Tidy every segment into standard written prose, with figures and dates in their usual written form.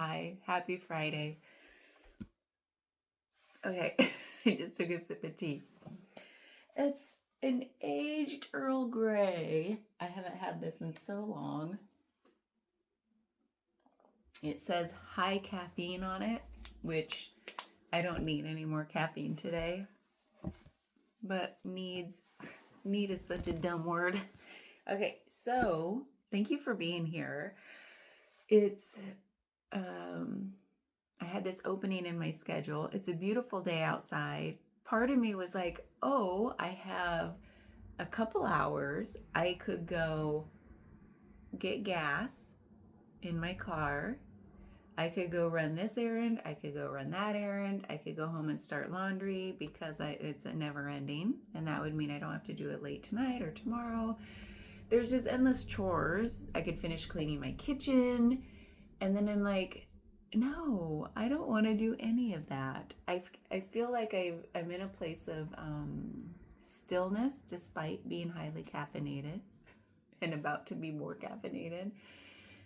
Hi, happy Friday. Okay, I just took a sip of tea. It's an aged Earl Grey. I haven't had this in so long. It says high caffeine on it, which I don't need any more caffeine today. But need is such a dumb word. Okay, so thank you for being here. It's I had this opening in my schedule. It's a beautiful day outside. Part of me was like, oh, I have a couple hours. I could go get gas in my car. I could go run this errand. I could go run that errand. I could go home and start laundry because it's a never ending. And that would mean I don't have to do it late tonight or tomorrow. There's just endless chores. I could finish cleaning my kitchen. And then I'm like, no, I don't want to do any of that. I feel like I'm in a place of stillness despite being highly caffeinated and about to be more caffeinated.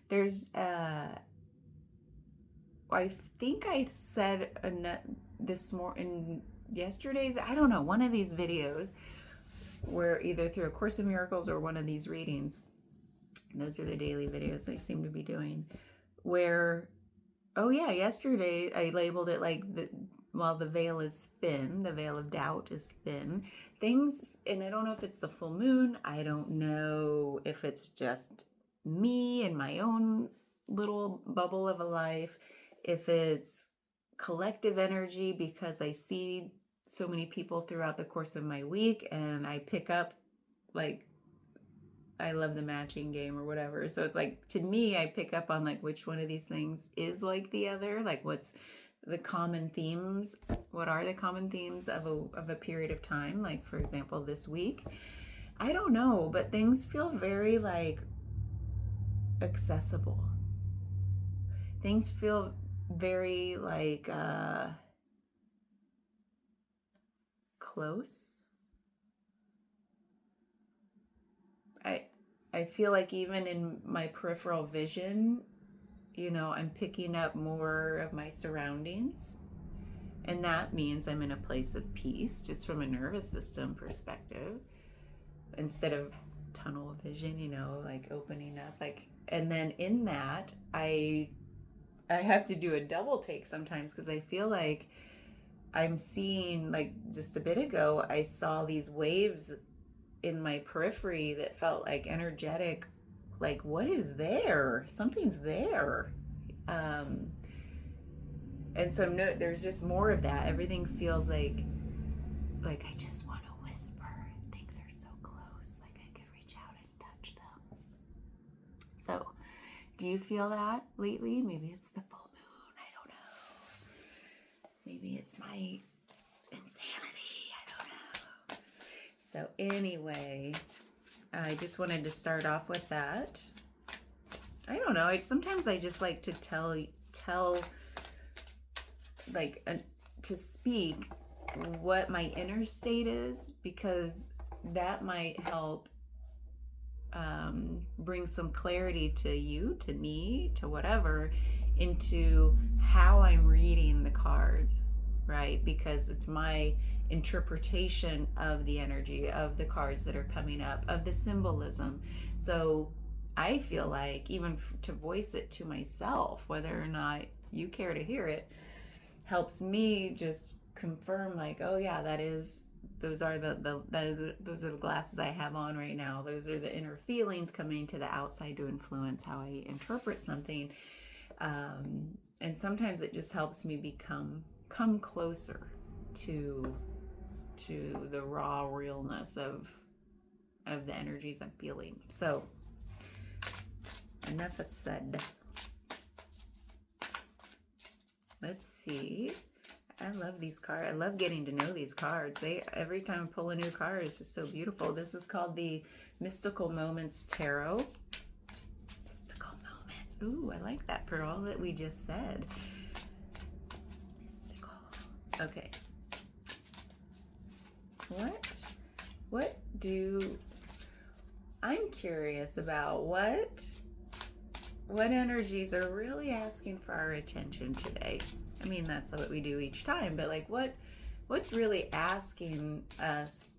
There's, I think I said this morning, yesterday's, I don't know, one of these videos where either through A Course in Miracles or one of these readings, those are the daily videos I seem to be doing, where oh yeah, yesterday I labeled it like while the veil is thin, the veil of doubt is thin. Things, and I don't know if it's the full moon. I don't know if it's just me and my own little bubble of a life. If it's collective energy because I see so many people throughout the course of my week and I pick up like I love the matching game or whatever. So it's like, to me, I pick up on like which one of these things is like the other, like what's the common themes, what are the common themes of a period of time, like for example this week. I don't know, but things feel very like accessible. Things feel very like close. I I feel like even in my peripheral vision, I'm picking up more of my surroundings. And that means I'm in a place of peace, just from a nervous system perspective, instead of tunnel vision, like opening up. And then in that, I have to do a double take sometimes because I feel like I'm seeing, like just a bit ago, I saw these waves in my periphery that felt like energetic, like what is there? Something's there. Um, and so no, there's just more of that. Everything feels like I just want to whisper. Things are so close, like I could reach out and touch them. So, do you feel that lately? Maybe it's the full moon. I don't know. Maybe it's my insanity. I don't know. So, anyway, I just wanted to start off with that. I don't know. Sometimes I just like to tell like to speak what my inner state is, because that might help bring some clarity to you, to me, to whatever, into how I'm reading the cards, right? Because it's my interpretation of the energy of the cards that are coming up, of the symbolism. So I feel like even to voice it to myself, whether or not you care to hear it, helps me just confirm like, oh yeah, that is, those are those are the glasses I have on right now. Those are the inner feelings coming to the outside to influence how I interpret something. And sometimes it just helps me come closer to the raw realness of the energies I'm feeling. So enough is said. Let's see. I love these cards. I love getting to know these cards. Every time I pull a new card, it's just so beautiful. This is called the Mystical Moments Tarot. Mystical Moments. Ooh, I like that for all that we just said. Mystical. Okay. What do... I'm curious about what what energies are really asking for our attention today? I mean, that's what we do each time, but like what's really asking us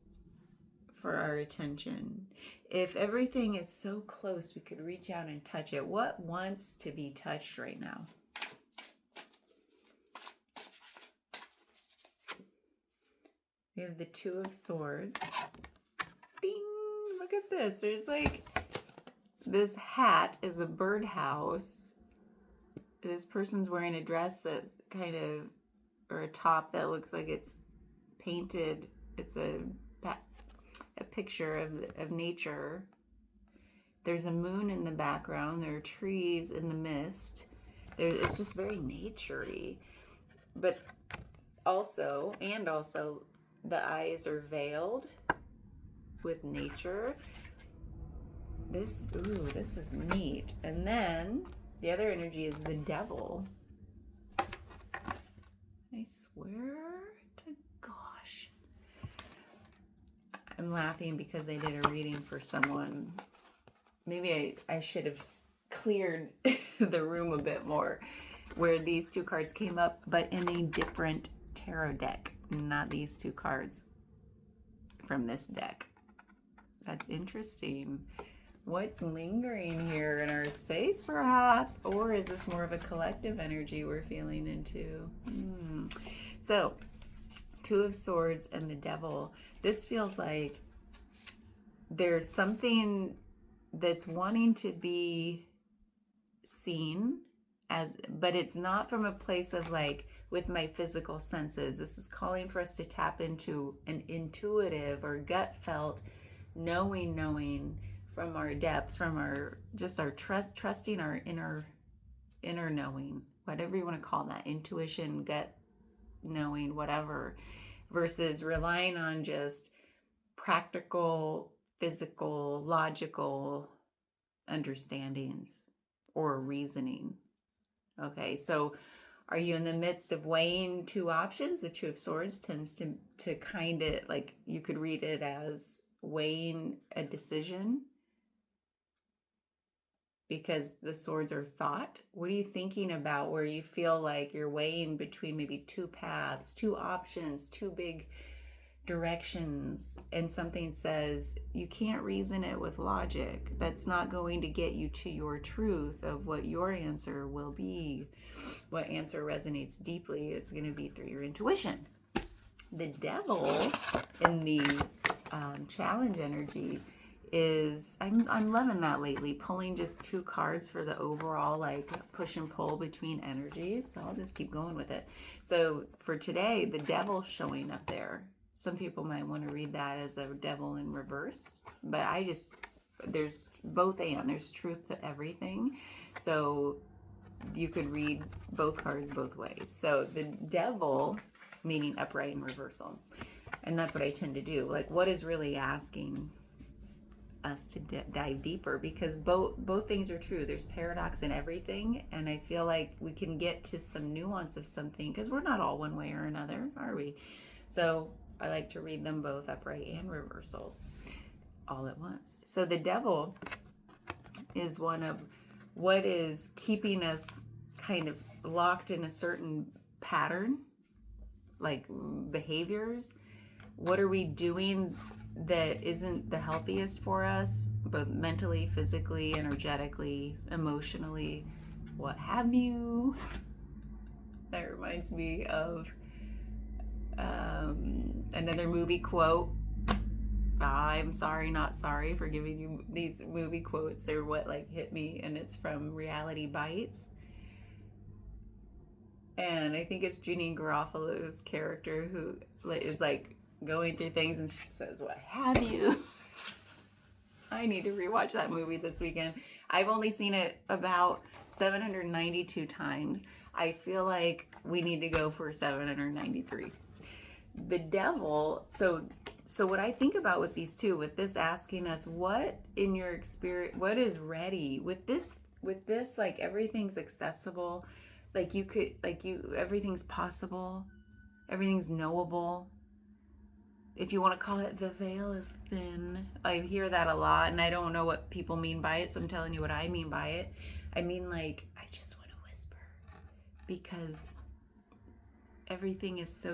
for our attention? If everything is so close we could reach out and touch it, what wants to be touched right now? We have the Two of Swords. Ding! Look at this. There's like, this hat is a birdhouse. This person's wearing a dress that kind of, or a top that looks like it's painted. It's a picture of nature. There's a moon in the background. There are trees in the mist. It's just very naturey. But also, the eyes are veiled with nature. This is neat. And then the other energy is the devil. I swear to gosh. I'm laughing because I did a reading for someone. Maybe I should have cleared the room a bit more where these two cards came up, but in a different tarot deck, not these two cards from this deck. That's interesting. What's lingering here in our space, perhaps? Or is this more of a collective energy we're feeling into? So, Two of Swords and the Devil. This feels like there's something that's wanting to be seen as, but it's not from a place of like, with my physical senses. This is calling for us to tap into an intuitive or gut felt knowing from our depths, from our trusting our inner knowing, whatever you want to call that, intuition, gut knowing, whatever, versus relying on just practical, physical, logical understandings or reasoning. Okay, so are you in the midst of weighing two options? The Two of Swords tends to kind of, like, you could read it as weighing a decision, because the swords are thought. What are you thinking about where you feel like you're weighing between maybe two paths, two options, two big directions, and something says you can't reason it with logic? That's not going to get you to your truth of what your answer will be, what answer resonates deeply. It's going to be through your intuition. The Devil in the challenge energy is, I'm loving that lately, pulling just two cards for the overall like push and pull between energies. So I'll just keep going with it. So for today, the Devil's showing up there. Some people might want to read that as a devil in reverse, but there's both, and there's truth to everything. So you could read both cards both ways. So the Devil, meaning upright and reversal. And that's what I tend to do. Like, what is really asking us to dive deeper? Because both things are true. There's paradox in everything, and I feel like we can get to some nuance of something, because we're not all one way or another, are we? So I like to read them both, upright and reversals, all at once. So the Devil is one of what is keeping us kind of locked in a certain pattern, like behaviors. What are we doing that isn't the healthiest for us, both mentally, physically, energetically, emotionally, what have you? That reminds me of another movie quote. I'm sorry, not sorry for giving you these movie quotes. They're what like hit me, and it's from Reality Bites. And I think it's Janine Garofalo's character who is like going through things, and she says, what have you? I need to rewatch that movie this weekend. I've only seen it about 792 times. I feel like we need to go for 793. The Devil, so what I think about with these two, with this asking us, what in your experience, what is ready with this, like everything's accessible, like you could, everything's possible, everything's knowable. If you want to call it, the veil is thin. I hear that a lot, and I don't know what people mean by it, so I'm telling you what I mean by it. I mean, like, I just want to whisper because everything is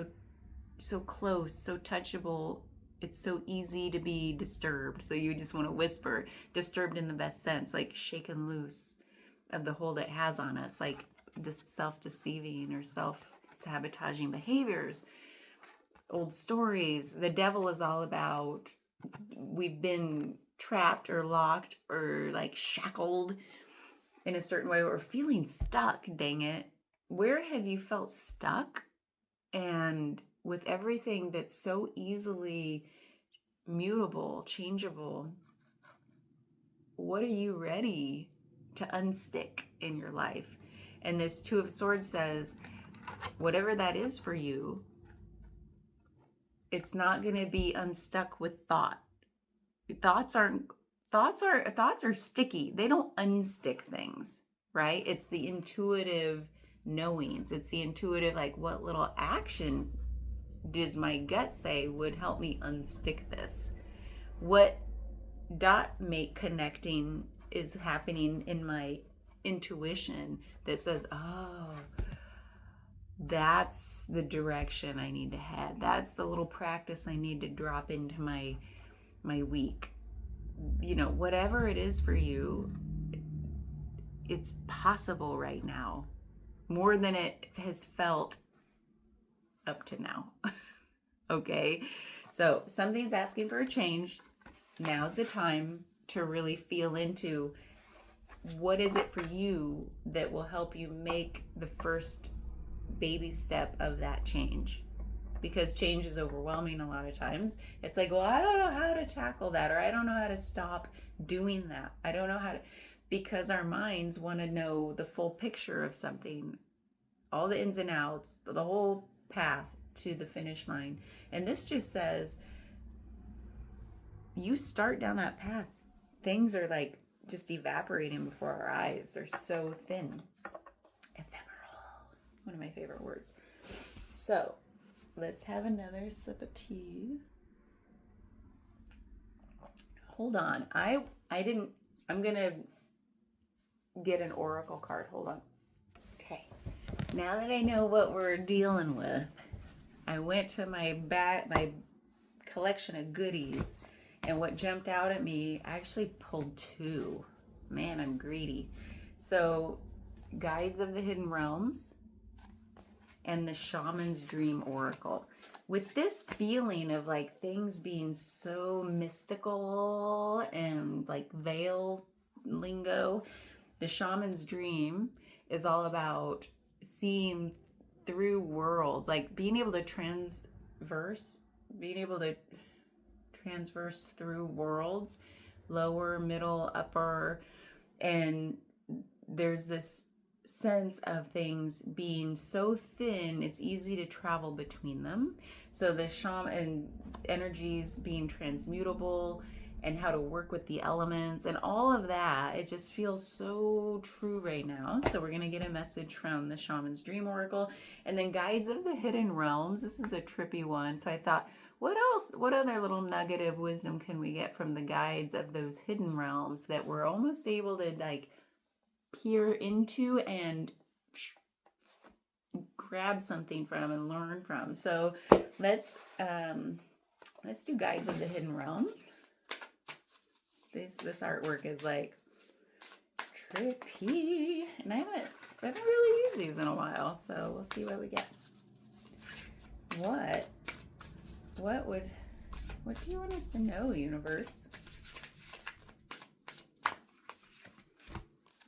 so close, so touchable. It's so easy to be disturbed. So you just want to whisper, disturbed in the best sense, like shaken loose of the hold it has on us, like self-deceiving or self-sabotaging behaviors, old stories. The devil is all about we've been trapped or locked or like shackled in a certain way or feeling stuck, dang it. Where have you felt stuck? And with everything that's so easily mutable, changeable, what are you ready to unstick in your life? And this Two of Swords says, whatever that is for you, it's not going to be unstuck with thought. Thoughts are sticky. They don't unstick things, right? It's the intuitive knowings. It's the intuitive, like, what little action does my gut say would help me unstick this? What dot make connecting is happening in my intuition that says, oh, that's the direction I need to head. That's the little practice I need to drop into my week. You know, whatever it is for you, it's possible right now, more than it has felt up to now. Okay, so something's asking for a change. Now's the time to really feel into what is it for you that will help you make the first baby step of that change. Because change is overwhelming a lot of times. It's like, well, I don't know how to tackle that, or I don't know how to stop doing that. I don't know how to, because our minds want to know the full picture of something, all the ins and outs, the whole path to the finish line. And this just says, you start down that path. Things are like just evaporating before our eyes. They're so thin. Ephemeral. One of my favorite words. So let's have another sip of tea. Hold on. I'm going to get an oracle card. Hold on. Okay. Now that I know what we're dealing with, I went to my collection of goodies, and what jumped out at me, I actually pulled two. Man, I'm greedy. So, Guides of the Hidden Realms and the Shaman's Dream Oracle. With this feeling of like things being so mystical and like veil lingo, the Shaman's Dream is all about seeing through worlds, like being able to transverse through worlds, lower, middle, upper, and there's this sense of things being so thin it's easy to travel between them. So the shaman energies being transmutable and how to work with the elements and all of that, it just feels so true right now. So we're going to get a message from the Shaman's Dream Oracle, and then Guides of the Hidden Realms. This is a trippy one, so I thought, what else, what other little nugget of wisdom can we get from the guides of those hidden realms that we're almost able to like peer into and grab something from and learn from? So let's do Guides of the Hidden Realms. This artwork is like trippy, and I haven't really used these in a while, so we'll see what we get. What do you want us to know, universe?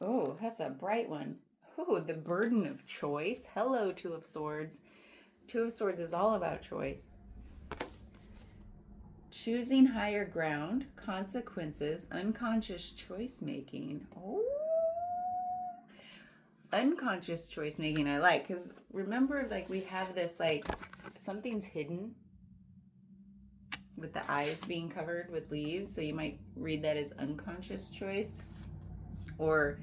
Oh, that's a bright one. Oh, the burden of choice. Hello, Two of Swords. Two of Swords is all about choice. Choosing higher ground, consequences, unconscious choice making. Oh, unconscious choice making I like, because remember, like, we have this, like, something's hidden with the eyes being covered with leaves, so you might read that as unconscious choice, or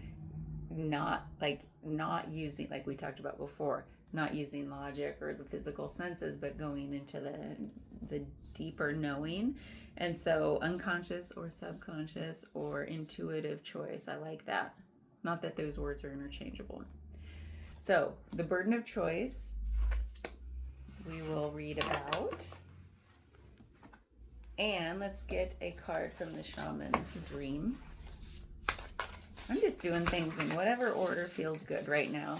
not using, like we talked about before, not using logic or the physical senses, but going into the deeper knowing. And so unconscious or subconscious or intuitive choice, I like that. Not that those words are interchangeable. So the burden of choice we will read about. And let's get a card from the Shaman's Dream. I'm just doing things in whatever order feels good right now.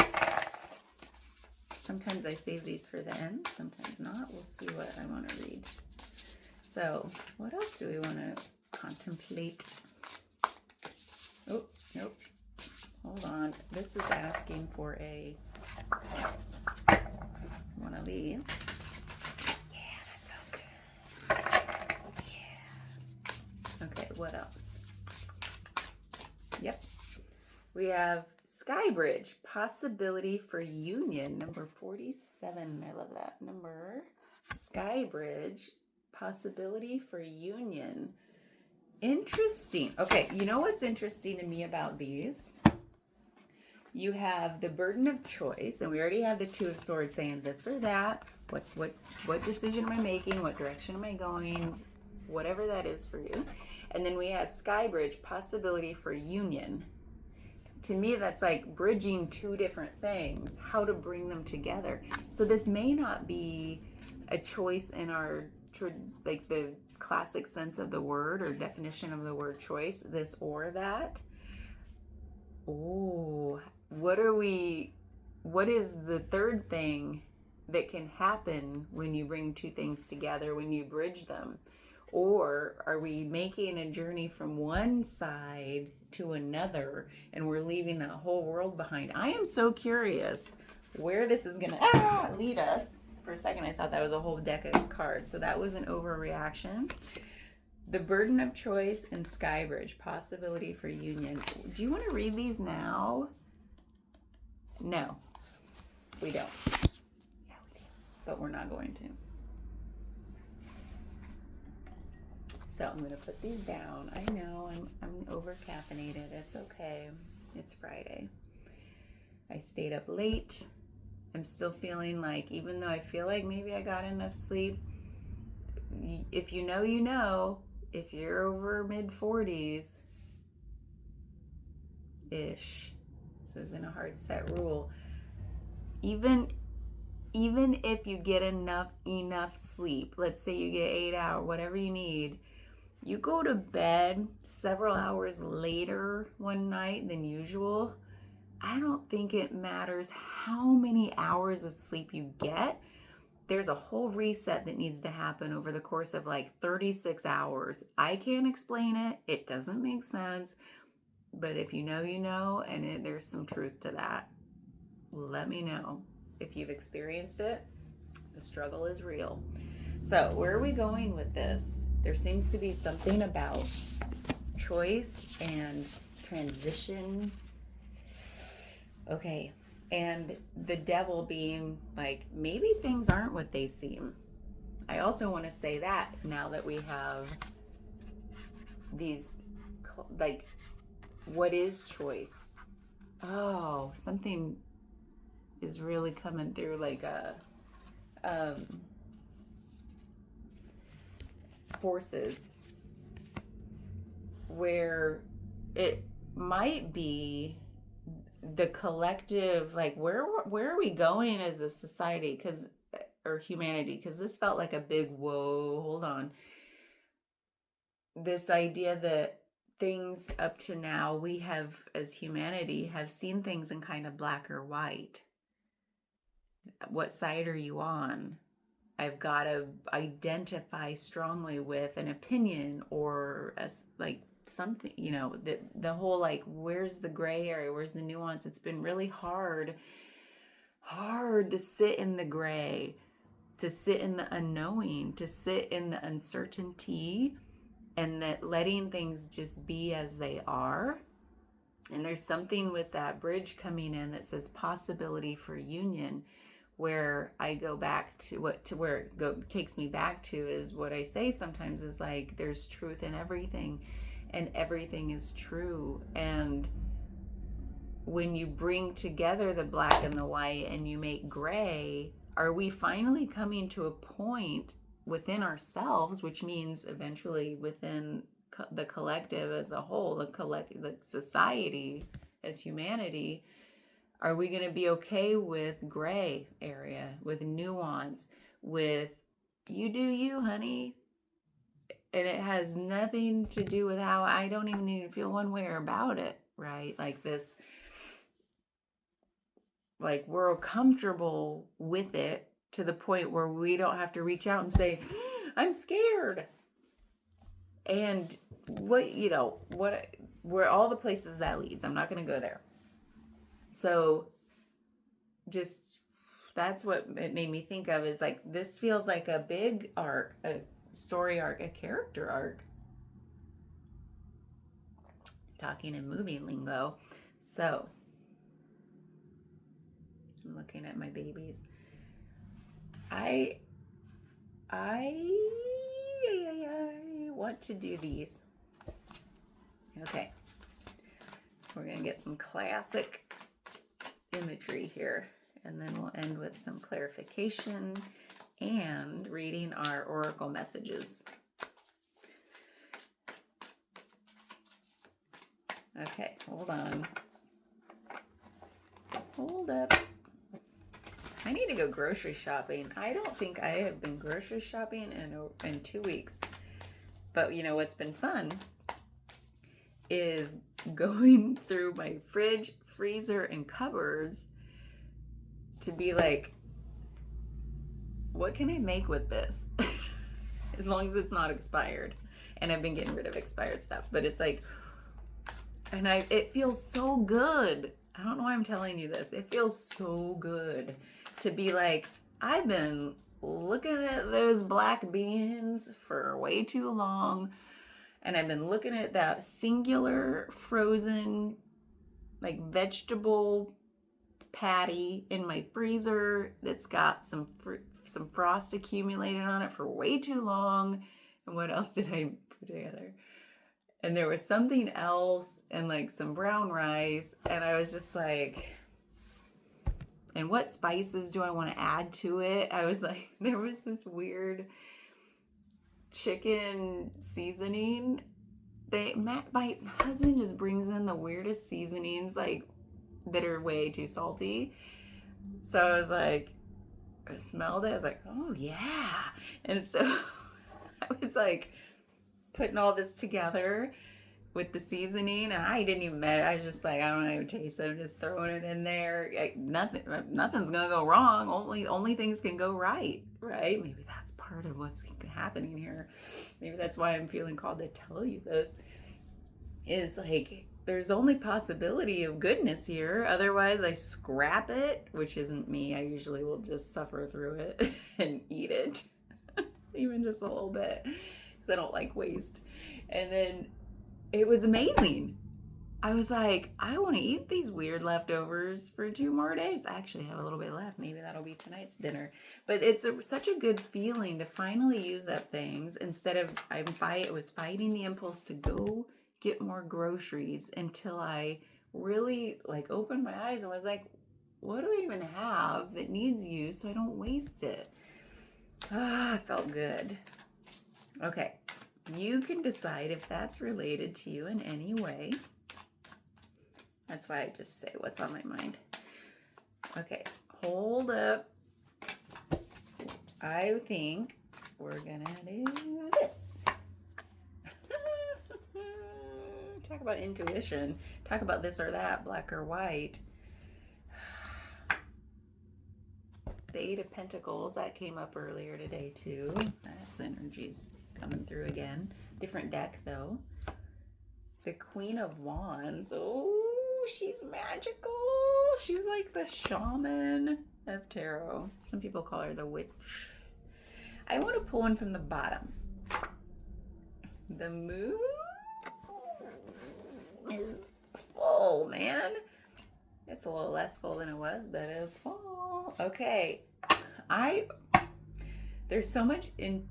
Sometimes I save these for the end, sometimes not. We'll see what I want to read. So, what else do we want to contemplate? Oh, nope. Hold on. This is asking for one of these. Okay, what else? Yep. We have Skybridge, possibility for union, number 47. I love that number. Skybridge, possibility for union. Interesting. Okay, you know what's interesting to me about these? You have the burden of choice, and we already have the Two of Swords saying this or that. What decision am I making? What direction am I going? Whatever that is for you. And then we have Skybridge, possibility for union. To me, that's like bridging two different things, how to bring them together. So this may not be a choice in our, like the classic sense of the word or definition of the word choice, this or that. Oh, what is the third thing that can happen when you bring two things together, when you bridge them? Or are we making a journey from one side to another and we're leaving that whole world behind? I am so curious where this is going to lead us. For a second, I thought that was a whole deck of cards. So that was an overreaction. The burden of choice and Skybridge, possibility for union. Do you want to read these now? No, we don't. Yeah, we do. But we're not going to. So I'm going to put these down. I know I'm over caffeinated. It's okay. It's Friday. I stayed up late. I'm still feeling like, even though I feel like maybe I got enough sleep, if you know, you know, if you're over mid-40s ish, this isn't a hard set rule. Even if you get enough sleep, let's say you get 8 hours, whatever you need, you go to bed several hours later one night than usual, I don't think it matters how many hours of sleep you get. There's a whole reset that needs to happen over the course of like 36 hours. I can't explain it. It doesn't make sense. But if you know, you know, and there's some truth to that. Let me know if you've experienced it. The struggle is real. So where are we going with this? There seems to be something about choice and transition. Okay. And the devil being like, maybe things aren't what they seem. I also want to say that now that we have these, like, what is choice? Oh, something is really coming through, like forces where it might be the collective, like where are we going as a society, or humanity, because this felt like a big whoa, hold on. This idea that things up to now, we have as humanity have seen things in kind of black or white. What side are you on? I've got to identify strongly with an opinion or like something, you know, the whole like, where's the gray area? Where's the nuance? It's been really hard to sit in the gray, to sit in the unknowing, to sit in the uncertainty, and that letting things just be as they are. And there's something with that bridge coming in that says possibility for union, where I go back to where it takes me back to is what I say sometimes is like, there's truth in everything and everything is true. And when you bring together the black and the white and you make gray, are we finally coming to a point within ourselves, which means eventually within the collective as a whole, the society as humanity, are we going to be okay with gray area, with nuance, with you do you, honey? And it has nothing to do with how I don't even need to feel one way about it, right? Like this, like we're comfortable with it to the point where we don't have to reach out and say, I'm scared. And what, where all the places that leads, I'm not going to go there. So just, that's what it made me think of, is like, this feels like a big arc, a story arc, a character arc. Talking in movie lingo. So I'm looking at my babies. I want to do these. Okay. We're going to get some classic imagery here, and then we'll end with some clarification and reading our oracle messages. Okay, hold on. Hold up. I need to go grocery shopping. I don't think I have been grocery shopping in 2 weeks. But you know what's been fun is going through my fridge, freezer, and cupboards to be like, what can I make with this? As long as it's not expired. And I've been getting rid of expired stuff. But it's like, and it feels so good. I don't know why I'm telling you this. It feels so good to be like, I've been looking at those black beans for way too long. And I've been looking at that singular frozen, like, vegetable patty in my freezer that's got some frost accumulated on it for way too long. And what else did I put together? And there was something else, and like some brown rice. And I was just like, and what spices do I want to add to it? I was like, there was this weird chicken seasoning. My husband just brings in the weirdest seasonings, like, that are way too salty. So I was like, I smelled it. I was like, oh yeah. And so I was like putting all this together with the seasoning, and I didn't even, I was just like, I don't even taste it. I'm just throwing it in there. Like, nothing's gonna go wrong. Only things can go right? Maybe that's part of what's happening here. Maybe that's why I'm feeling called to tell you this. Is like, there's only possibility of goodness here. Otherwise, I scrap it, which isn't me. I usually will just suffer through it and eat it, even just a little bit, because I don't like waste. And then it was amazing. I was like, I want to eat these weird leftovers for 2 more days. I actually have a little bit left. Maybe that'll be tonight's dinner. But it's such a good feeling to finally use up things instead of, it was fighting the impulse to go get more groceries until I really like opened my eyes and was like, what do I even have that needs use so I don't waste it? It felt good. Okay. You can decide if that's related to you in any way. That's why I just say what's on my mind. Okay, hold up. I think we're gonna do this. Talk about intuition. Talk about this or that, black or white. The Eight of Pentacles, that came up earlier today too. That's energies coming through again. Different deck though. The Queen of Wands. Oh, she's magical. She's like the shaman of tarot. Some people call her the witch. I want to pull one from the bottom. The moon is full, man. It's a little less full than it was, but it's full. Okay. There's so much in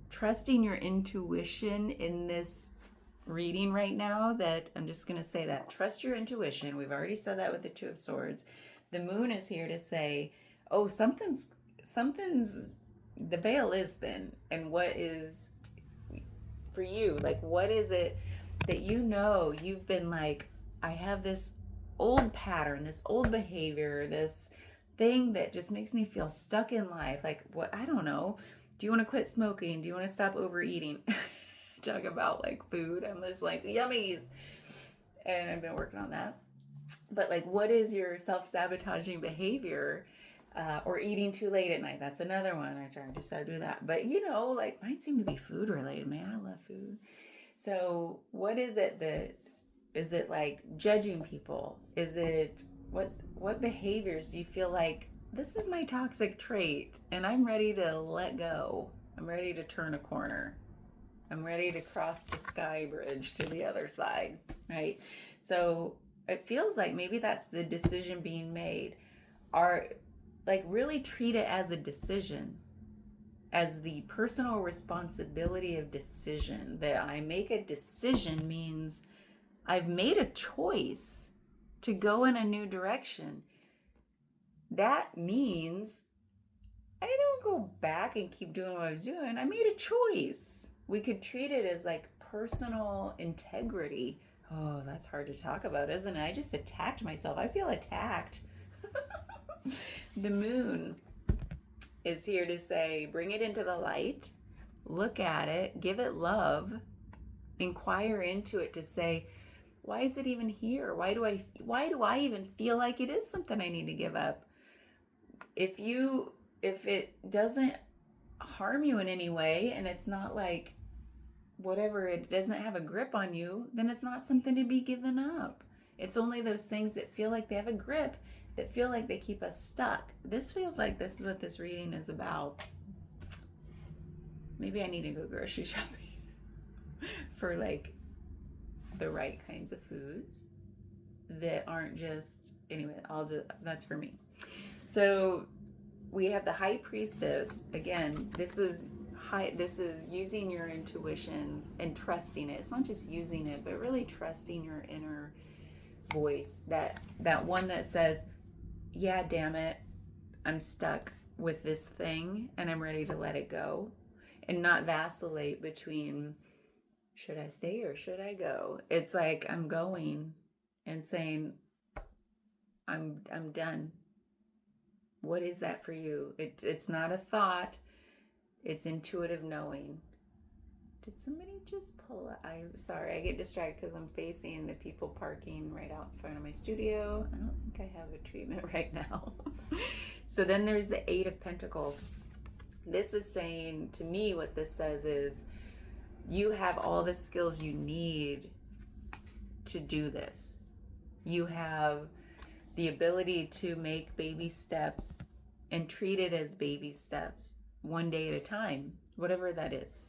trusting your intuition in this reading right now that I'm just going to say that. Trust your intuition. We've already said that with the Two of Swords. The moon is here to say, oh, something's, the veil is thin. And what is for you? Like, what is it that you've been like I have this old pattern, this old behavior, this thing that just makes me feel stuck in life. Like, what? I don't know. Do you want to quit smoking? Do you want to stop overeating? Talk about like food. I'm just like, yummies. And I've been working on that. But like, what is your self-sabotaging behavior? Or eating too late at night. That's another one. I try to stop doing that. But like mine seem to be food related. Man, I love food. So what is it that, is it like judging people? Is it, what behaviors do you feel like this is my toxic trait and I'm ready to let go? I'm ready to turn a corner. I'm ready to cross the sky bridge to the other side, right? So it feels like maybe that's the decision being made. Are like really treat it as a decision, as the personal responsibility of decision. That I make a decision means I've made a choice to go in a new direction. That means I don't go back and keep doing what I was doing. I made a choice. We could treat it as like personal integrity. Oh, that's hard to talk about, isn't it? I just attacked myself. I feel attacked. The moon is here to say, bring it into the light, look at it, give it love, inquire into it to say, why is it even here? Why do I even feel like it is something I need to give up? If it doesn't harm you in any way, and it's not like whatever, it doesn't have a grip on you, then it's not something to be given up. It's only those things that feel like they have a grip, that feel like they keep us stuck. This feels like this is what this reading is about. Maybe I need to go grocery shopping for like the right kinds of foods that aren't just, anyway, that's for me. So we have the High Priestess. Again, this is using your intuition and trusting it. It's not just using it, but really trusting your inner voice, that one that says, yeah, damn it, I'm stuck with this thing and I'm ready to let it go, and not vacillate between should I stay or should I go. It's like I'm going and saying, I'm done. What is that for you? It's not a thought, it's intuitive knowing. Did somebody just pull up? I'm sorry, I get distracted because I'm facing the people parking right out in front of my studio. I don't think I have a treatment right now. So then there's the Eight of Pentacles. This is saying, to me, what this says is, you have all the skills you need to do this. You have the ability to make baby steps and treat it as baby steps, one day at a time, whatever that is.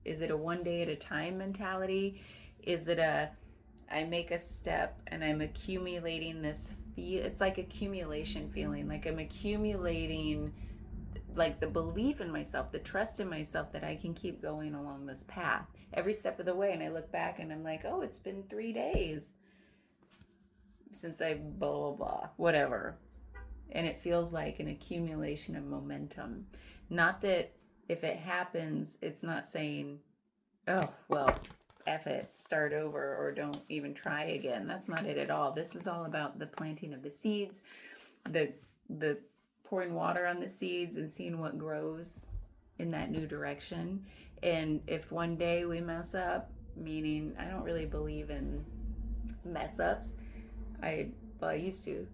Is it a one day at a time mentality? Is it I make a step and I'm accumulating this? It's like accumulation feeling, like I'm accumulating like the belief in myself, the trust in myself that I can keep going along this path every step of the way. And I look back and I'm like, oh, it's been 3 days since I blah, blah, blah, whatever. And it feels like an accumulation of momentum. Not that if it happens, it's not saying, oh, well, F it, start over, or don't even try again. That's not it at all. This is all about the planting of the seeds, the pouring water on the seeds and seeing what grows in that new direction. And if one day we mess up, meaning I don't really believe in mess ups. I used to.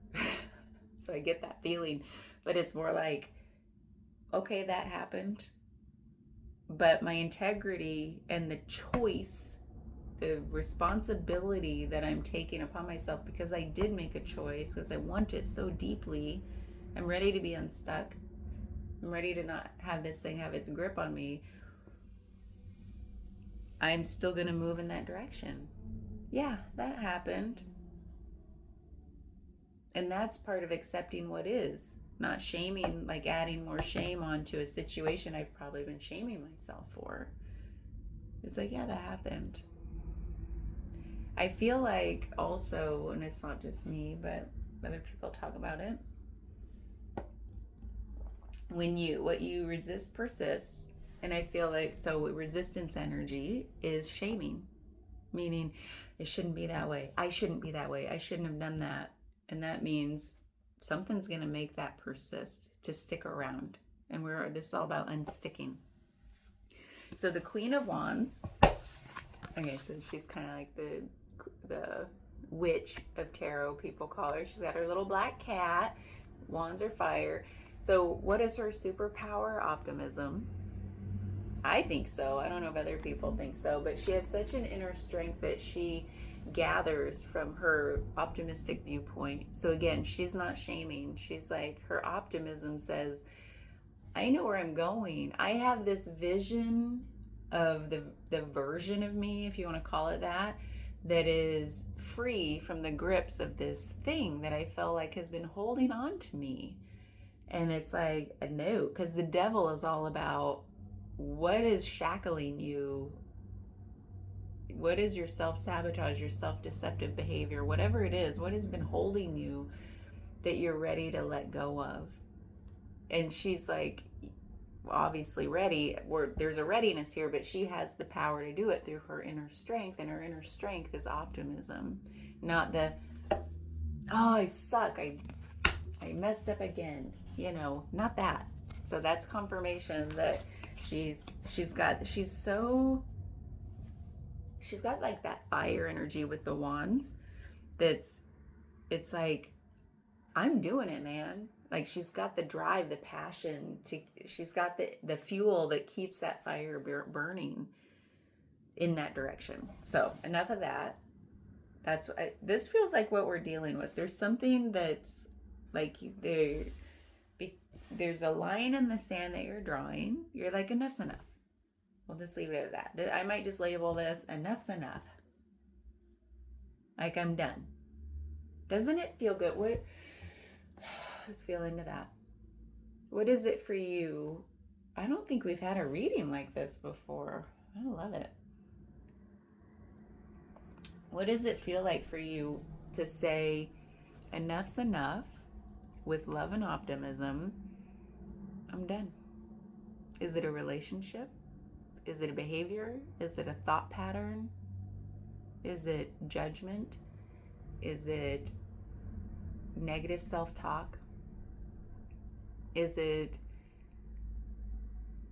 So I get that feeling. But it's more like, okay, that happened. But my integrity and the choice, the responsibility that I'm taking upon myself, because I did make a choice, because I want it so deeply, I'm ready to be unstuck. I'm ready to not have this thing have its grip on me. I'm still going to move in that direction. Yeah, that happened. And that's part of accepting what is, not shaming, like adding more shame onto a situation I've probably been shaming myself for. It's like, yeah, that happened. I feel like also, and it's not just me, but other people talk about it, what you resist persists. And I feel like, so resistance energy is shaming. meaning it shouldn't be that way. I shouldn't be that way. I shouldn't have done that. And that means something's going to make that persist, to stick around. And this is all about unsticking. So the Queen of Wands, okay, so she's kind of like the witch of tarot, people call her. She's got her little black cat. Wands are fire. So what is her superpower? Optimism. I think so. I don't know if other people think so, but she has such an inner strength that she gathers from her optimistic viewpoint. So again, she's not shaming. She's like, her optimism says, I know where I'm going. I have this vision of the version of me, if you want to call it that is free from the grips of this thing that I feel like has been holding on to me. And it's like, no, because the devil is all about what is shackling you, what is your self-sabotage, your self-deceptive behavior, whatever it is, what has been holding you that you're ready to let go of. And she's like, obviously ready, there's a readiness here, but she has the power to do it through her inner strength, and her inner strength is optimism, not the, oh, I suck, I messed up again, not that. So that's confirmation that she's got like that fire energy with the wands. It's like, I'm doing it, man. Like, she's got the drive, the passion she's got the fuel that keeps that fire burning in that direction. So enough of that. This feels like what we're dealing with. There's something that's like, there's a line in the sand that you're drawing. You're like, enough's enough. We'll just leave it at that. I might just label this, enough's enough. Like, I'm done. Doesn't it feel good? Let's feel into that. What is it for you? I don't think we've had a reading like this before. I love it. What does it feel like for you to say, enough's enough, with love and optimism? I'm done. Is it a relationship? Is it a behavior? Is it a thought pattern? Is it judgment? Is it negative self-talk? Is it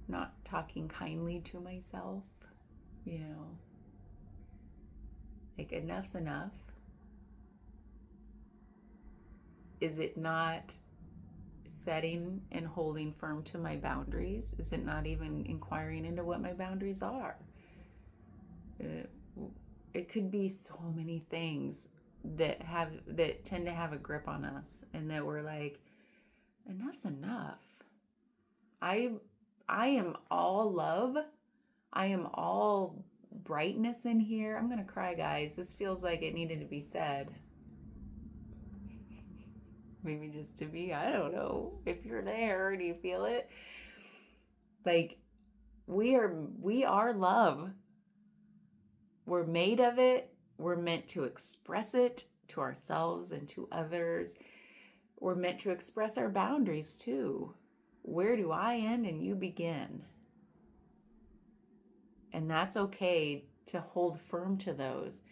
not talking kindly to myself? Like, enough's enough. Is it not setting and holding firm to my boundaries? Is it not even inquiring into what my boundaries are? It could be so many things that tend to have a grip on us, and that we're like, enough's enough. I am all love. I am all brightness in here. I'm gonna cry, guys. This feels like it needed to be said. Maybe just to be, I don't know. If you're there, do you feel it? Like, we are love. We're made of it. We're meant to express it to ourselves and to others. We're meant to express our boundaries too. Where do I end and you begin? And that's okay to hold firm to those,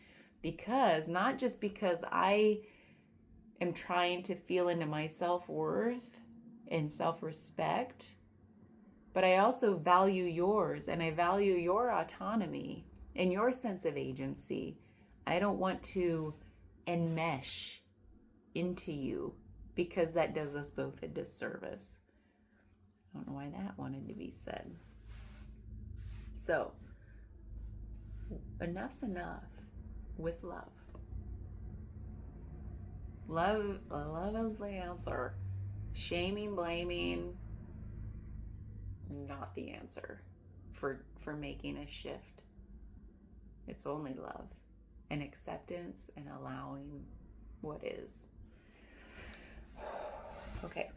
because not just because I am trying to feel into my self-worth and self-respect, but I also value yours, and I value your autonomy and your sense of agency. I don't want to enmesh into you, because that does us both a disservice. I don't know why that wanted to be said. So, enough's enough with love. Love is the answer. Shaming, blaming, not the answer for making a shift. It's only love and acceptance and allowing what is. Okay.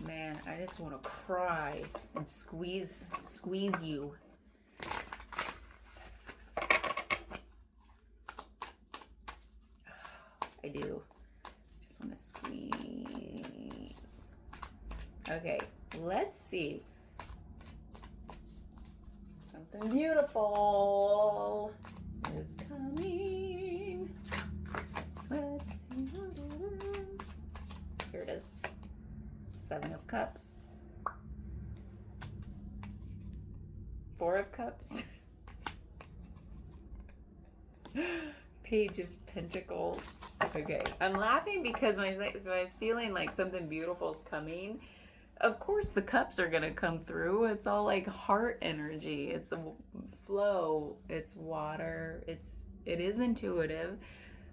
Man, I just want to cry and squeeze you. I do. Just want to squeeze. Okay, let's see. Something beautiful is coming. Let's see what it is. Here it is. 7 of Cups. 4 of Cups. Page of Pentacles. Okay, I'm laughing because when I was feeling like something beautiful is coming, of course the cups are going to come through. It's all like heart energy. It's a flow. It's water. It is intuitive,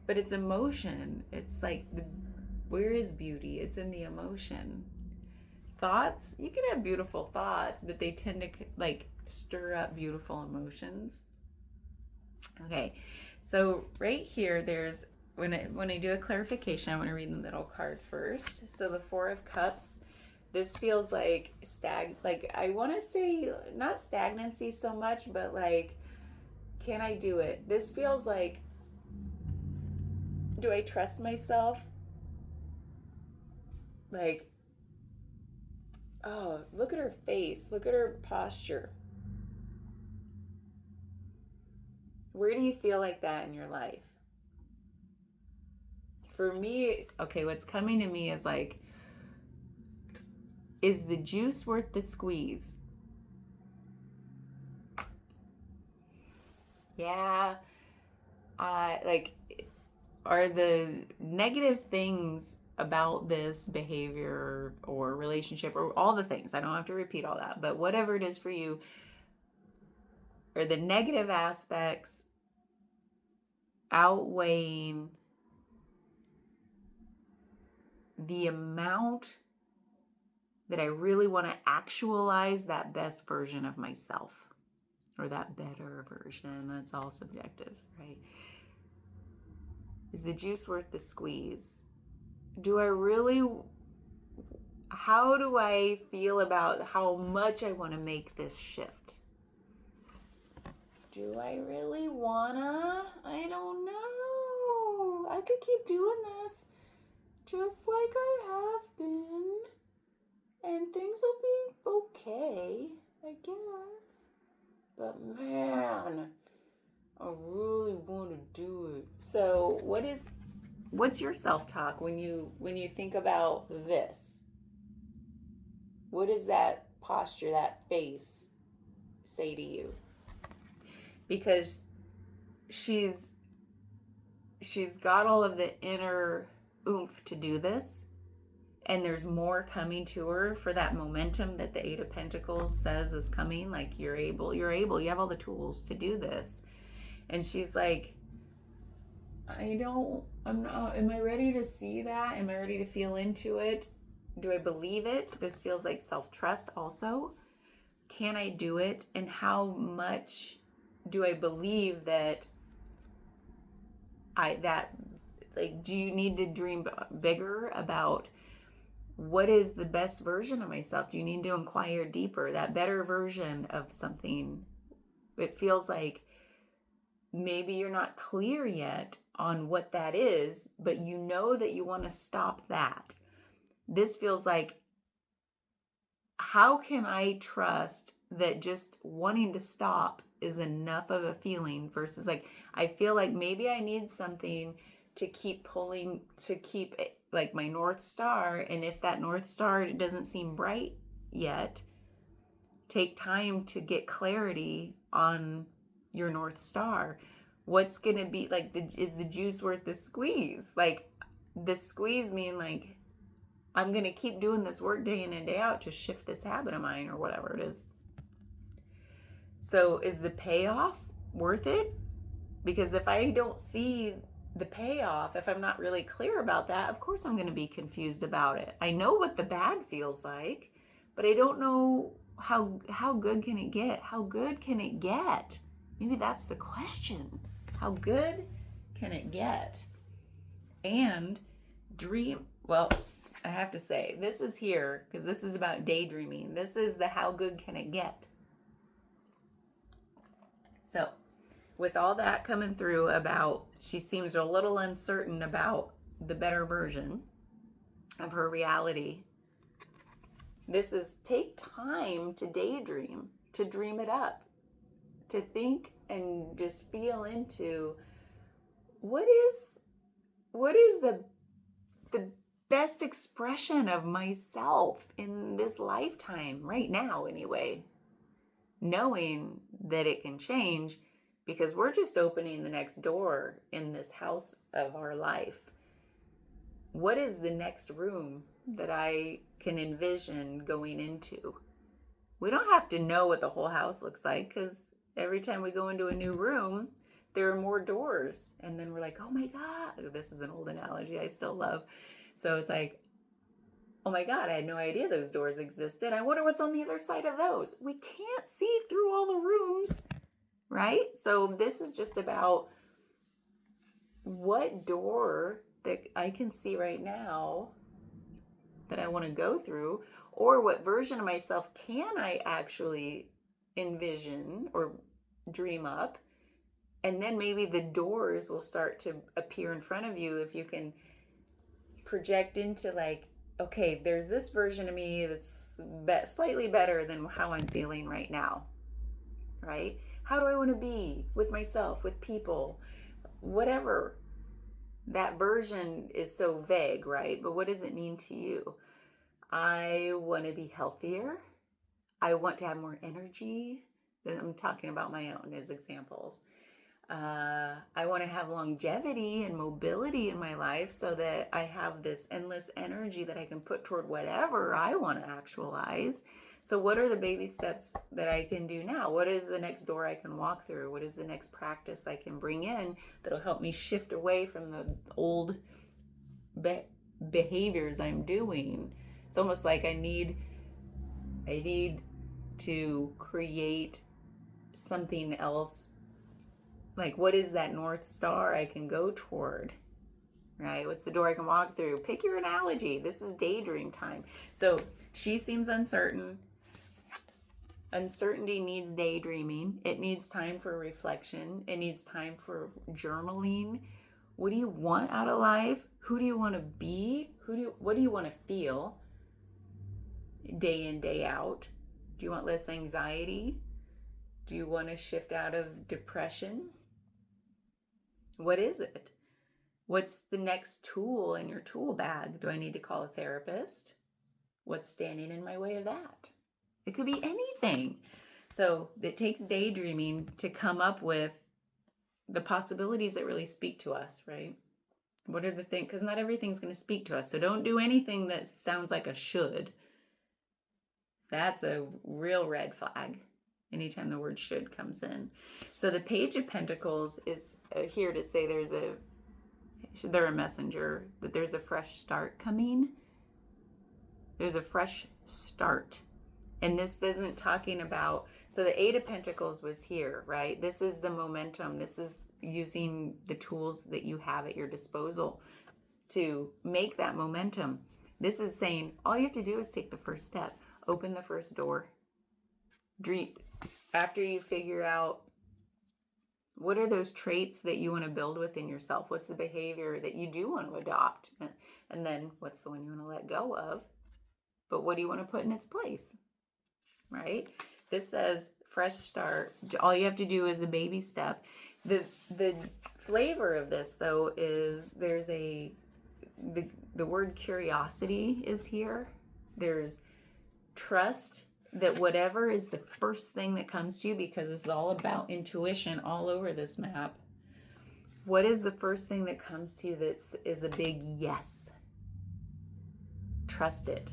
but it's emotion. It's like where is beauty? It's in the emotion. Thoughts, you can have beautiful thoughts, but they tend to like stir up beautiful emotions. Okay, so right here, there's when I do a clarification, I want to read the middle card first. So the 4 of Cups, this feels like I want to say not stagnancy so much, but like, can I do it? This feels like, do I trust myself? Like, oh, look at her face. Look at her posture. Where do you feel like that in your life? For me, okay, what's coming to me is like, is the juice worth the squeeze? Yeah. Like, are the negative things about this behavior or relationship or all the things, I don't have to repeat all that, but whatever it is for you, are the negative aspects outweighing the amount that I really want to actualize that best version of myself, or that better version? That's all subjective, right? Is the juice worth the squeeze? How do I feel about how much I want to make this shift? Do I really wanna? I don't know. I could keep doing this just like I have been, and things will be okay, I guess. But man, I really want to do it. So what's your self-talk when you think about this? What does that posture, that face say to you? Because she's got all of the inner oomph to do this, and there's more coming to her for that momentum that the 8 of Pentacles says is coming. Like, you're able, you have all the tools to do this. And she's like, am I ready to see that? Am I ready to feel into it? Do I believe it? This feels like self-trust also. Can I do it? And how much do I believe that do you need to dream bigger about what is the best version of myself? Do you need to inquire deeper? That better version of something. It feels like maybe you're not clear yet on what that is, but you know that you want to stop that. This feels like, how can I trust that just wanting to stop is enough of a feeling versus like, I feel like maybe I need something to keep pulling, to keep like my North Star. And if that North Star doesn't seem bright yet, take time to get clarity on your North Star. What's going to be like, is the juice worth the squeeze? Like, the squeeze mean like, I'm going to keep doing this work day in and day out to shift this habit of mine or whatever it is. So is the payoff worth it? Because if I don't see the payoff, if I'm not really clear about that, of course I'm going to be confused about it. I know what the bad feels like, but I don't know how good can it get? How good can it get? Maybe that's the question. How good can it get? And well, I have to say, this is here because this is about daydreaming. This is the how good can it get? So with all that coming through about, she seems a little uncertain about the better version of her reality. This is take time to daydream, to dream it up, to think and just feel into what is the best expression of myself in this lifetime right now anyway, knowing that it can change because we're just opening the next door in this house of our life. What is the next room that I can envision going into? We don't have to know what the whole house looks like, because every time we go into a new room, there are more doors. And then we're like, oh my God, this is an old analogy I still love. So it's like, oh my God, I had no idea those doors existed. I wonder what's on the other side of those. We can't see through all the rooms, right? So this is just about what door that I can see right now that I want to go through, or what version of myself can I actually envision or dream up. And then maybe the doors will start to appear in front of you if you can project into like, okay, there's this version of me that's slightly better than how I'm feeling right now, right? How do I want to be with myself, with people, whatever? That version is so vague, right? But what does it mean to you? I want to be healthier. I want to have more energy. I'm talking about my own as examples. I want to have longevity and mobility in my life so that I have this endless energy that I can put toward whatever I want to actualize. So what are the baby steps that I can do now? What is the next door I can walk through? What is the next practice I can bring in that'll help me shift away from the old behaviors I'm doing? It's almost like I need to create something else. Like, what is that North Star I can go toward, right? What's the door I can walk through? Pick your analogy. This is daydream time. So she seems uncertain. Uncertainty needs daydreaming. It needs time for reflection. It needs time for journaling. What do you want out of life? Who do you want to be? What do you want to feel day in, day out? Do you want less anxiety? Do you want to shift out of depression? What is it? What's the next tool in your tool bag? Do I need to call a therapist? What's standing in my way of that? It could be anything. So it takes daydreaming to come up with the possibilities that really speak to us, right? What are the things? Because not everything's going to speak to us. So don't do anything that sounds like a should. That's a real red flag anytime the word should comes in. So the Page of Pentacles is here to say they're a messenger, that there's a fresh start coming. There's a fresh start. And this isn't talking about, so the Eight of Pentacles was here, right? This is the momentum. This is using the tools that you have at your disposal to make that momentum. This is saying all you have to do is take the first step. Open the first door. Dream. After you figure out what are those traits that you want to build within yourself, what's the behavior that you do want to adopt, and then what's the one you want to let go of, but what do you want to put in its place, right? This says fresh start. All you have to do is a baby step. The flavor of this, though, is there's the word curiosity is here. There's trust that whatever is the first thing that comes to you, because it's all about intuition all over this map. What is the first thing that comes to you that is a big yes? Trust it.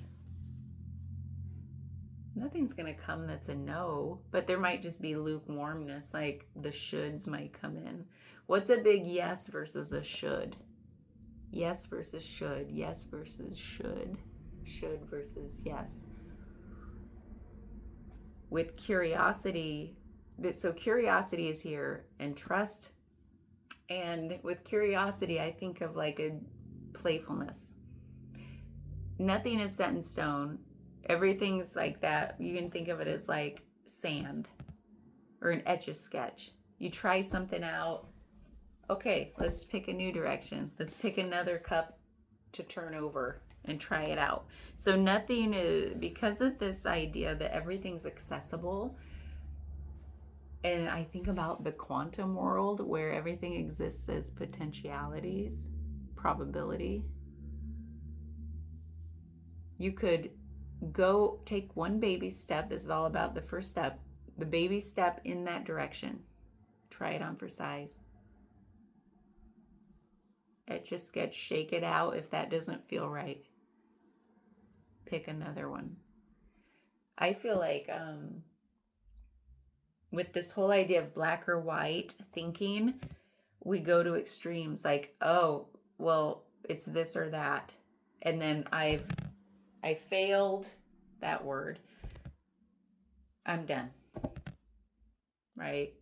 Nothing's going to come that's a no, but there might just be lukewarmness, like the shoulds might come in. What's a big yes versus a should? Yes versus should. Yes versus should. Should versus yes. With curiosity, so curiosity is here, and trust. And with curiosity, I think of like a playfulness. Nothing is set in stone. Everything's like that. You can think of it as like sand or an Etch-a-Sketch. You try something out. Okay, let's pick a new direction. Let's pick another cup to turn over. and try it out. So nothing is, because of this idea that everything's accessible, and I think about the quantum world where everything exists as potentialities, probability. You could go take one baby step. This is all about the first step, the baby step in that direction. Try it on for size. Etch a sketch, shake it out. If that doesn't feel right, pick another one. I feel like with this whole idea of black or white thinking, we go to extremes like, oh, well, it's this or that. And then I failed that word. I'm done. Right?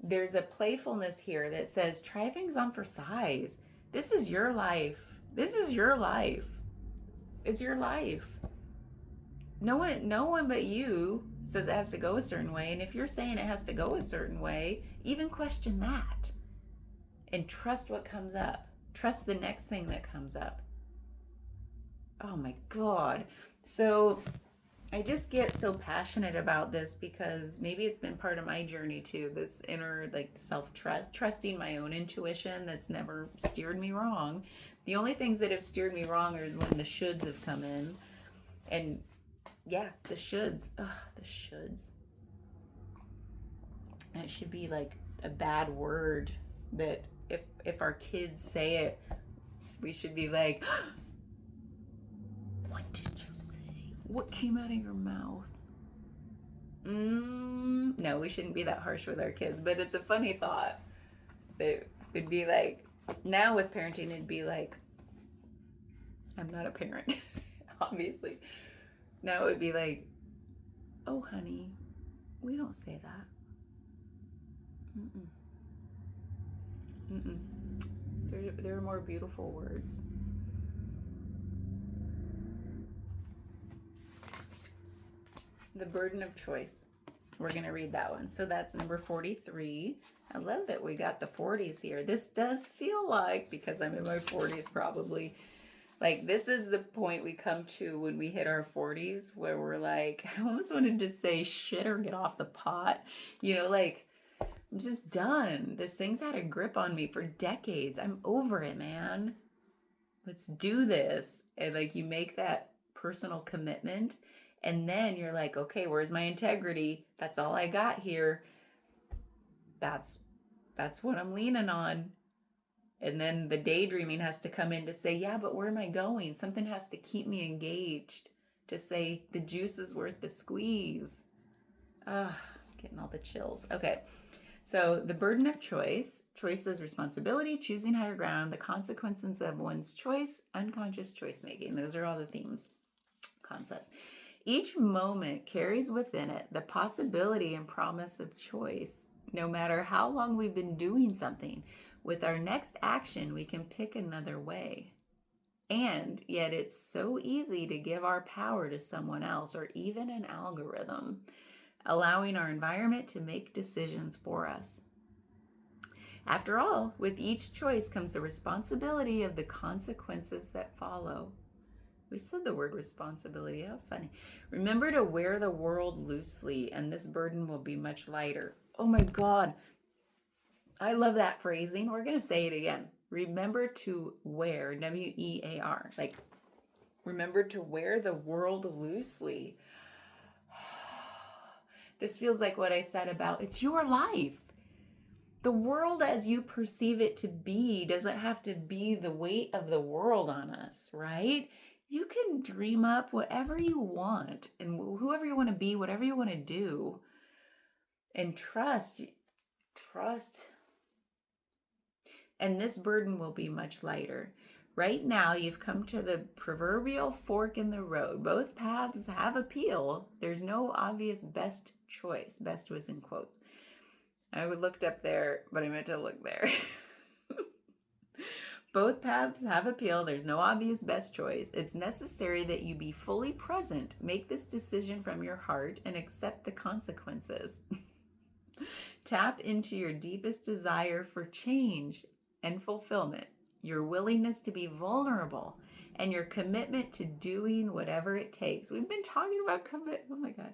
There's a playfulness here that says, try things on for size. This is your life. This is your life. It's your life. No one but you says it has to go a certain way. And if you're saying it has to go a certain way, even question that. And trust what comes up. Trust the next thing that comes up. Oh my God. So I just get so passionate about this because maybe it's been part of my journey too, this inner like self-trust, trusting my own intuition that's never steered me wrong. The only things that have steered me wrong are when the shoulds have come in. And yeah, the shoulds. Ugh, the shoulds. It should be like a bad word that if our kids say it, we should be like, what did you say? What came out of your mouth? No, we shouldn't be that harsh with our kids, but it's a funny thought. It would be like, now with parenting, it'd be like, I'm not a parent, obviously. Now it would be like, oh, honey, we don't say that. There are more beautiful words. The burden of choice. We're going to read that one. So that's number 43. I love that we got the 40s here. This does feel like, because I'm in my 40s probably, like this is the point we come to when we hit our 40s where we're like, I almost wanted to say shit or get off the pot. You know, like, I'm just done. This thing's had a grip on me for decades. I'm over it, man. Let's do this. And like you make that personal commitment. And then you're like, okay, where's my integrity? That's all I got here. That's what I'm leaning on. And then the daydreaming has to come in to say, yeah, but where am I going? Something has to keep me engaged to say the juice is worth the squeeze. Getting all the chills. Okay. So the burden of choice. Choice is responsibility, choosing higher ground, the consequences of one's choice, unconscious choice making. Those are all the themes, concepts. Each moment carries within it the possibility and promise of choice. No matter how long we've been doing something, with our next action, we can pick another way. And yet it's so easy to give our power to someone else or even an algorithm, allowing our environment to make decisions for us. After all, with each choice comes the responsibility of the consequences that follow. We said the word responsibility. How funny. Remember to wear the world loosely, and this burden will be much lighter. Oh my God. I love that phrasing. We're going to say it again. Remember to wear, W-E-A-R. Like, remember to wear the world loosely. This feels like what I said about it's your life. The world as you perceive it to be doesn't have to be the weight of the world on us, right? You can dream up whatever you want and whoever you want to be, whatever you want to do, and trust. And this burden will be much lighter. Right now, you've come to the proverbial fork in the road. Both paths have appeal. There's no obvious best choice. Best was in quotes. I looked up there, but I meant to look there. Both paths have appeal. There's no obvious best choice. It's necessary that you be fully present, make this decision from your heart, and accept the consequences. Tap into your deepest desire for change and fulfillment, your willingness to be vulnerable, and your commitment to doing whatever it takes. We've been talking about commitment. Oh my God.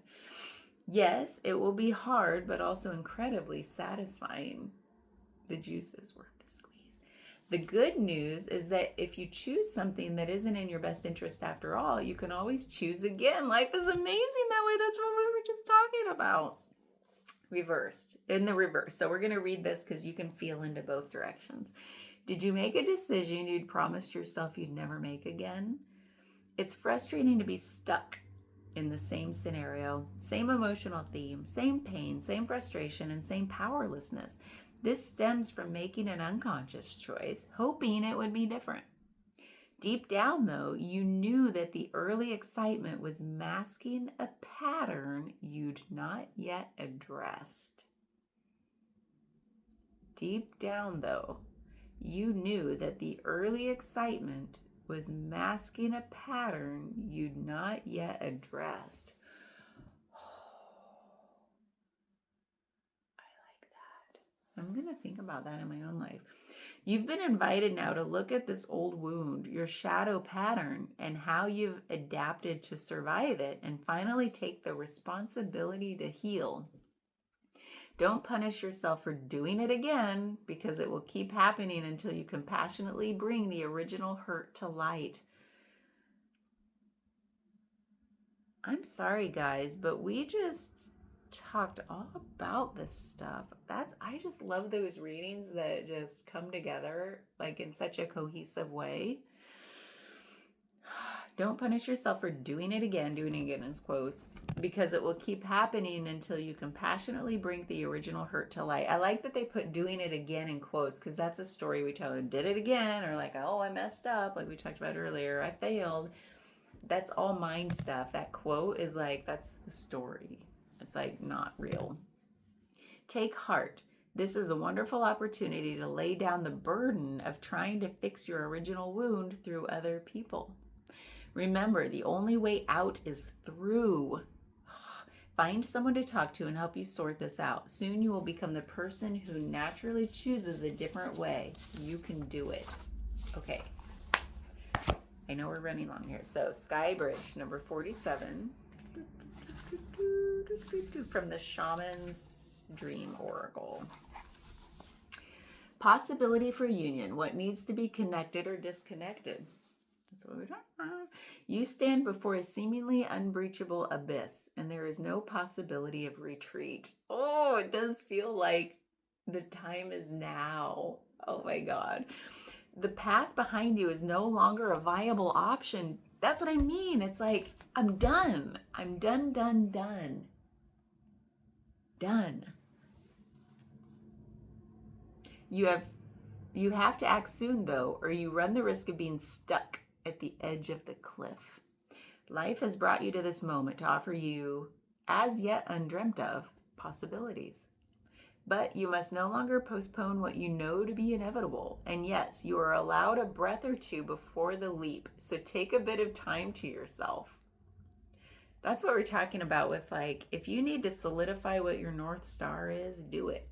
Yes, it will be hard, but also incredibly satisfying. The juice is worth the squeeze. The good news is that if you choose something that isn't in your best interest after all, you can always choose again. Life is amazing that way. That's what we were just talking about. Reversed, in the reverse. So we're going to read this because you can feel into both directions. Did you make a decision you'd promised yourself you'd never make again? It's frustrating to be stuck in the same scenario, same emotional theme, same pain, same frustration, and same powerlessness. This stems from making an unconscious choice, hoping it would be different. Deep down, though, you knew that the early excitement was masking a pattern you'd not yet addressed. Deep down, though, you knew that the early excitement was masking a pattern you'd not yet addressed. I'm going to think about that in my own life. You've been invited now to look at this old wound, your shadow pattern, and how you've adapted to survive it, and finally take the responsibility to heal. Don't punish yourself for doing it again, because it will keep happening until you compassionately bring the original hurt to light. I'm sorry, guys, but we just talked all about this stuff. I just love those readings that just come together like in such a cohesive way. Don't punish yourself for doing it again in quotes, because it will keep happening until you compassionately bring the original hurt to light. I like that they put doing it again in quotes, because that's a story we tell. Did it again, or like, oh, I messed up, like we talked about earlier, I failed. That's all mind stuff. That quote is like, that's the story. It's like not real. Take heart. This is a wonderful opportunity to lay down the burden of trying to fix your original wound through other people. Remember, the only way out is through. Find someone to talk to and help you sort this out. Soon you will become the person who naturally chooses a different way. You can do it. Okay. I know we're running long here. So, Sky Bridge, number 47. From the Shaman's Dream Oracle. Possibility for union. What needs to be connected or disconnected? That's what we're talking about. You stand before a seemingly unbreachable abyss, and there is no possibility of retreat. Oh, it does feel like the time is now. Oh my God. The path behind you is no longer a viable option. That's what I mean. It's like, I'm done. I'm done. Done. You have to act soon, though, or you run the risk of being stuck at the edge of the cliff. Life has brought you to this moment to offer you, as yet undreamt of, possibilities. But you must no longer postpone what you know to be inevitable. And yes, you are allowed a breath or two before the leap. So take a bit of time to yourself. That's what we're talking about with, like, if you need to solidify what your North Star is, do it.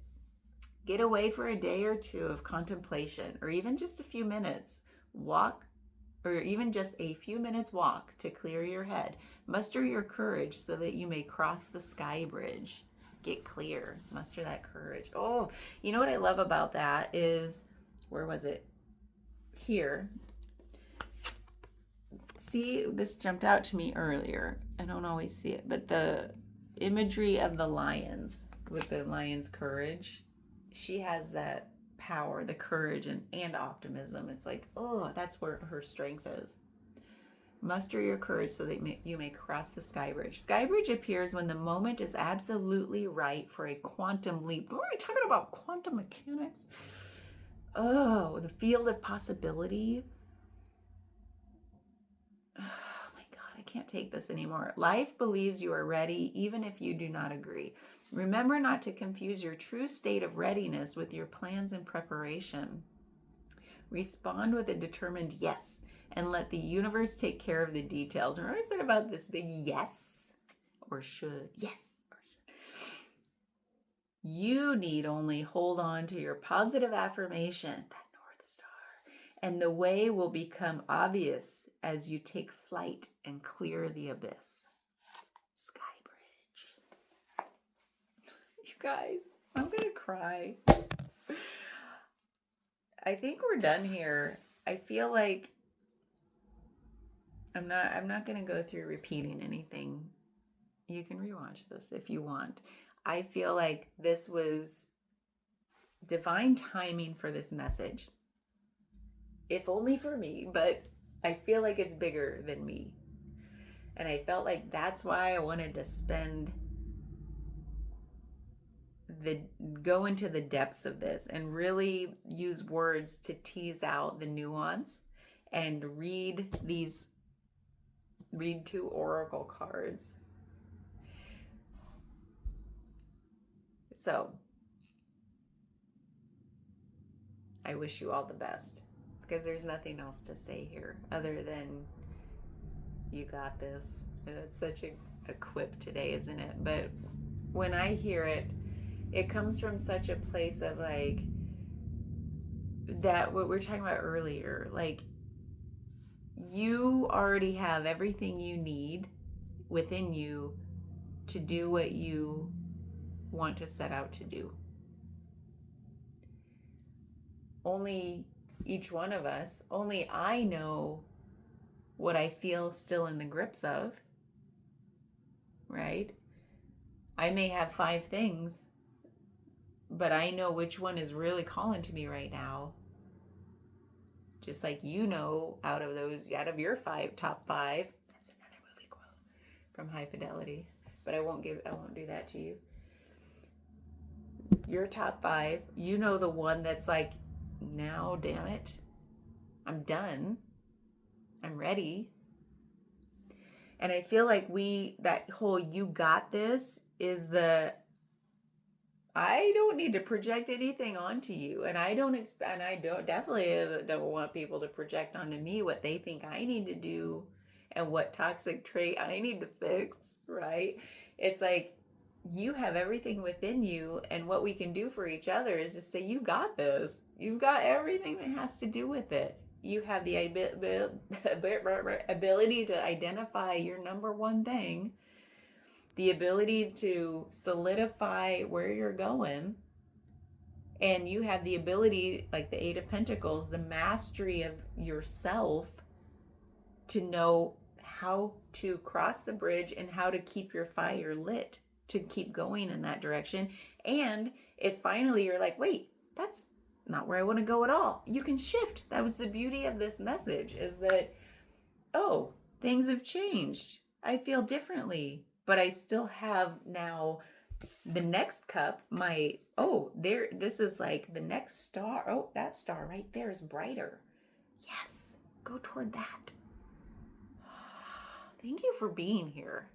Get away for a day or two of contemplation, or even just a few minutes. Walk, or even just a few minutes walk to clear your head. Muster your courage so that you may cross the sky bridge. Get clear. Muster that courage. Oh, you know what I love about that is, where was it? Here. See, this jumped out to me earlier. I don't always see it, but the imagery of the lions with the lion's courage. She has that power, the courage, and optimism. It's like, oh, that's where her strength is. Muster your courage so that you may cross the sky bridge. Sky bridge appears when the moment is absolutely right for a quantum leap. We're talking about quantum mechanics. Oh, the field of possibility. Oh my God, I can't take this anymore. Life believes you are ready, even if you do not agree. Remember not to confuse your true state of readiness with your plans and preparation. Respond with a determined yes, and let the universe take care of the details. Remember I said about this big yes or should? Yes or should. You need only hold on to your positive affirmation, that North Star, and the way will become obvious as you take flight and clear the abyss. Sky Bridge. You guys, I'm gonna cry. I think we're done here. I feel like I'm not gonna go through repeating anything. You can rewatch this if you want. I feel like this was divine timing for this message. If only for me, but I feel like it's bigger than me. And I felt like that's why I wanted to go into the depths of this and really use words to tease out the nuance and read 2 oracle cards. So I wish you all the best, because there's nothing else to say here other than you got this. And that's such a quip today, isn't it? But when I hear it, it comes from such a place of like that, what we were talking about earlier, like you already have everything you need within you to do what you want to set out to do. Only each one of us, only I know what I feel still in the grips of, right? I may have 5 things, but I know which one is really calling to me right now. Just like you know, out of your top 5, that's another movie quote from High Fidelity, but I won't do that to you. Your top 5, you know the one that's like, now, damn it, I'm done. I'm ready. And I feel like that whole you got this is I don't need to project anything onto you. And I definitely don't want people to project onto me what they think I need to do and what toxic trait I need to fix, right? It's like, you have everything within you, and what we can do for each other is just say, you got this. You've got everything that has to do with it. You have the ability to identify your number one thing, the ability to solidify where you're going, and you have the ability, like the 8 of Pentacles, the mastery of yourself, to know how to cross the bridge and how to keep your fire lit, to keep going in that direction. And if finally you're like, wait, that's not where I want to go at all, you can shift. That was the beauty of this message, is that, oh, things have changed. I feel differently, but I still have now the next cup. This is like the next star. Oh, that star right there is brighter. Yes, go toward that. Thank you for being here.